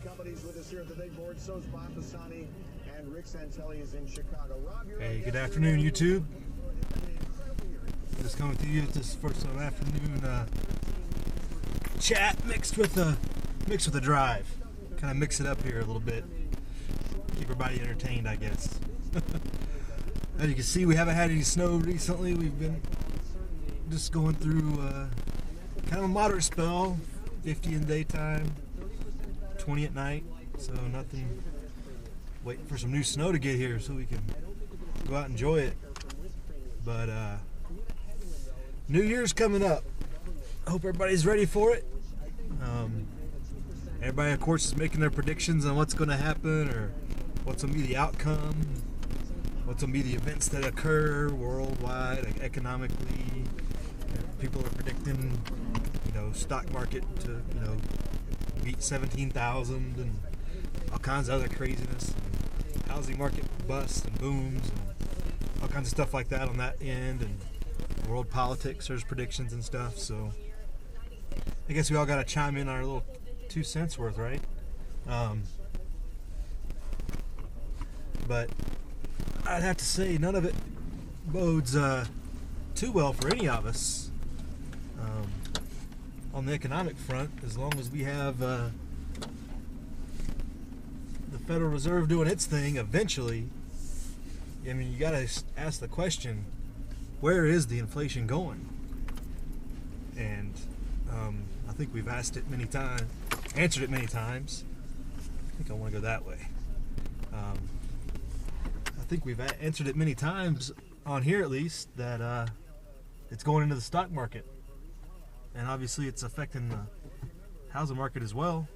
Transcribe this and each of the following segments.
Companies with us here at the big board. So is Bob Pisani and Rick Santelli is in Chicago. Rob, hey, good afternoon, YouTube. Just coming to you at this first afternoon chat mixed with a drive. Kind of mix it up here a little bit. Keep everybody entertained, I guess. As you can see, we haven't had any snow recently. We've been just going through kind of a moderate spell, 50 in the daytime, 20 at night, so nothing. Waiting for some new snow to get here so we can go out and enjoy it. But New Year's coming up. I hope everybody's ready for it. Everybody, of course, is making their predictions on what's going to happen or what's going to be the outcome, what's going to be the events that occur worldwide, like economically. People are predicting, stock market to, beat 17,000 and all kinds of other craziness. Housing market busts and booms and all kinds of stuff like that on that end, and world politics, there's predictions and stuff. So I guess we all got to chime in our little 2 cents worth, right? But I'd have to say none of it bodes too well for any of us on the economic front, as long as we have the Federal Reserve doing its thing eventually. I mean, you got to ask the question, where is the inflation going? And I think we've asked it many times, answered it many times. I think I want to go that way. I think we've answered it many times on here, at least, that it's going into the stock market. And obviously it's affecting the housing market as well.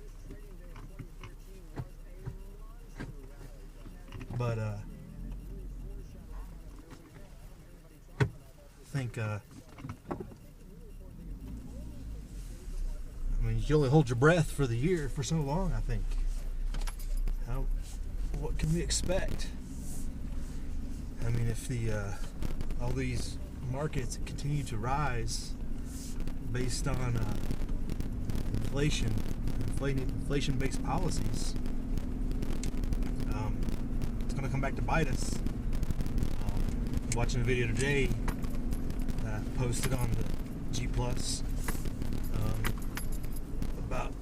But I think I mean, you can only hold your breath for the year for so long, I think. What can we expect? I mean, if all these markets continue to rise based on inflation-based policies, it's going to come back to bite us. Watching a video today that I posted on the G Plus about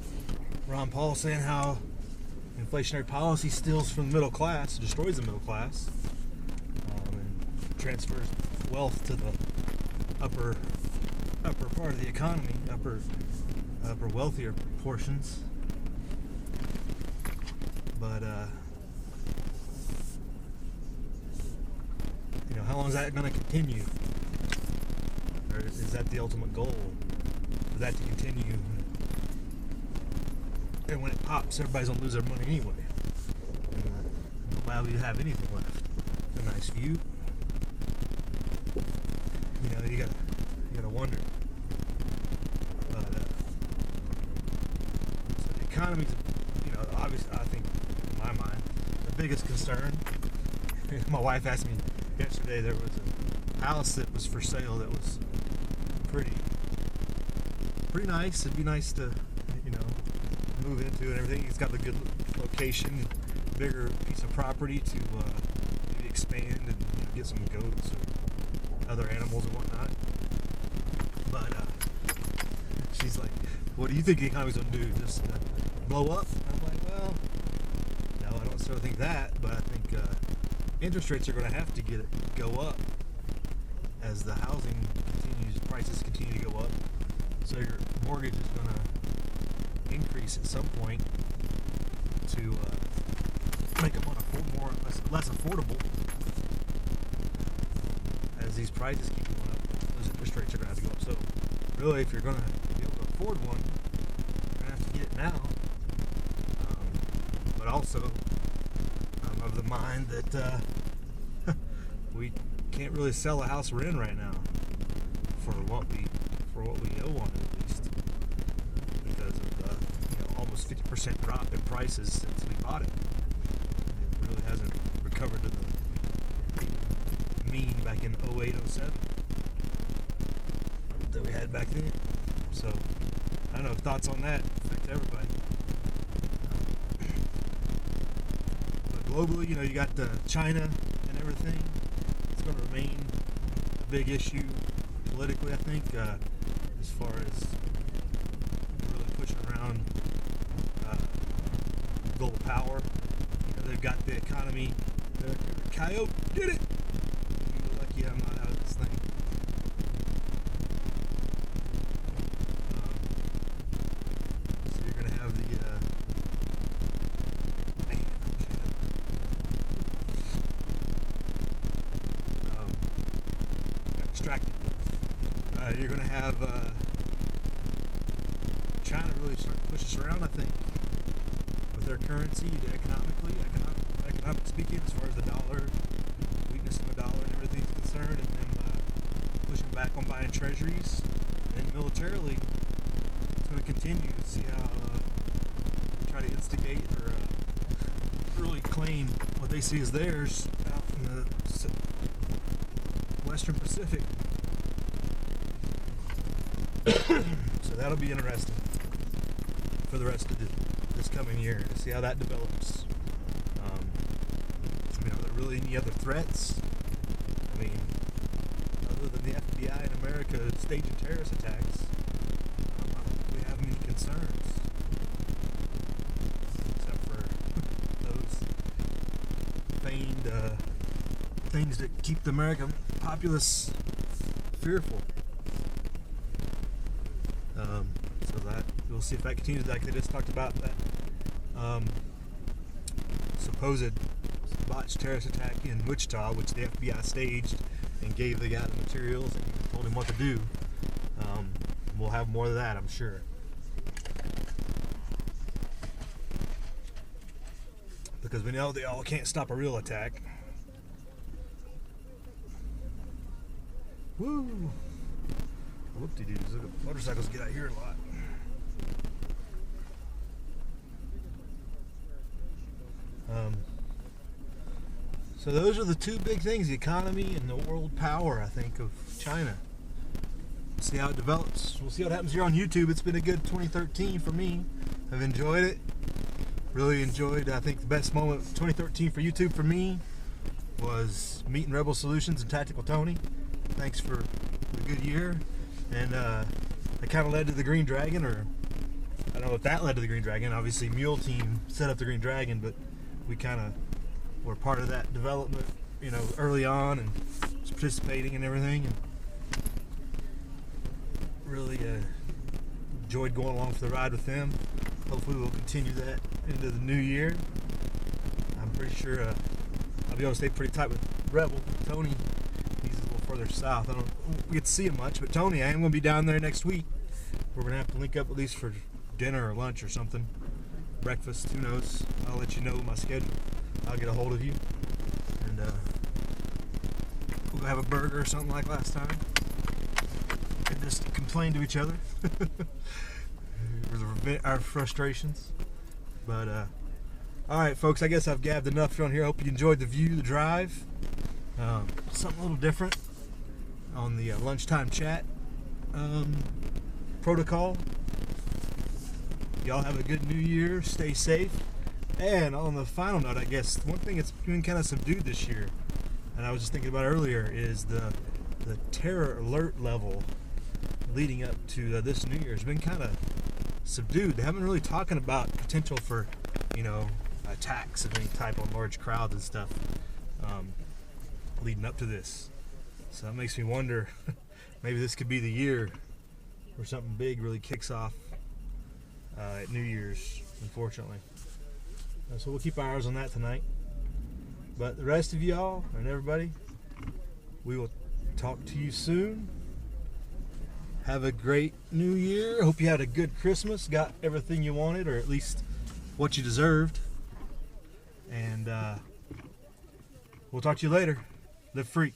Ron Paul saying how inflationary policy steals from the middle class, destroys the middle class, and transfers wealth to the upper part of the economy, upper wealthier portions. But how long is that going to continue? Or is that the ultimate goal? For that to continue? And when it pops, everybody's going to lose their money anyway. And why would you have anything left? A nice view. You gotta wonder. But so the economy's, obviously, I think, in my mind, the biggest concern. My wife asked me yesterday, there was a house that was for sale that was pretty nice. It'd be nice to, move into and everything. It's got a good location, bigger piece of property to maybe expand and get some goats or other animals and whatnot. But she's like, what do you think the economy's going to do? Just blow up? I'm like, well, no, I don't sort of think that, but I think interest rates are going to have to go up as the housing prices continue to go up. So your mortgage is going to increase at some point to make them less affordable. As these prices keep going up, those interest rates are going to have to go up. So really, if you're going to be able to afford one, you're going to have to get it now. But also, I'm of the mind that we can't really sell a house we're in right now for what we owe on it, at least, because of the almost 50% drop in prices since we bought it. It really hasn't recovered to the mean back in 08, 07 that we had back then. So I don't know, thoughts on that affect everybody. globally, you know, you got China and everything. It's going to remain a big issue politically, I think, as far as really pushing around global power. You know, they've got the economy. Coyote did it! You're lucky I'm not out of this thing. So you're going to have the distracted. You're going to have China really start to push us around, I think, with their currency, economic speaking, as far as the dollar, weakness in the dollar and everything's concerned, and them pushing back on buying treasuries. And militarily, it's going to continue to see how try to instigate or really claim what they see as theirs out in the Western Pacific. So that'll be interesting for the rest of this coming year to see how that develops. I mean, are there really any other threats? I mean, other than the FBI in America staging terrorist attacks, I don't think we have any concerns, except for those feigned things that keep the American populace fearful. So that we'll see if that continues. Like they just talked about that supposed botched terrorist attack in Wichita, which the FBI staged and gave the guy the materials and told him what to do. We'll have more of that, I'm sure. Because we know they all can't stop a real attack. Woo! Whoop-de-doos. Look at motorcycles get out here a lot. So those are the two big things, the economy and the world power, I think, of China. We'll see how it develops. We'll see what happens here on YouTube. It's been a good 2013 for me. I've enjoyed it. Really enjoyed, I think the best moment of 2013 for YouTube for me was meeting Rebel Solutions and Tactical Tony. Thanks for the good year. And it kind of led to the Green Dragon, or I don't know if that led to the Green Dragon. Obviously, Mule Team set up the Green Dragon, but we kind of were part of that development, you know, early on, and just participating and everything, and really enjoyed going along for the ride with them. Hopefully, we'll continue that into the new year. I'm pretty sure I'll be able to stay pretty tight with Rebel. Tony, he's a little further south. I don't get to see him much, but Tony, I am going to be down there next week. We're going to have to link up at least for dinner or lunch or something. Breakfast, who knows. I'll let you know my schedule. I'll get a hold of you. And we'll go have a burger or something like last time. And just complain to each other. Our frustrations. But, alright, folks, I guess I've gabbed enough on here. I hope you enjoyed the view, the drive. Something a little different on the lunchtime chat protocol. Y'all have a good new year. Stay safe. And on the final note, I guess one thing that's been kind of subdued this year, and I was just thinking about earlier, is the terror alert level leading up to this New Year has been kind of subdued. They haven't really talking about potential for, you know, attacks of any type on large crowds and stuff leading up to this. So that makes me wonder, maybe this could be the year where something big really kicks off at New Year's, unfortunately. So we'll keep our eyes on that tonight. But the rest of y'all and everybody, we will talk to you soon. Have a great New Year. Hope you had a good Christmas, got everything you wanted, or at least what you deserved. And we'll talk to you later. Live free.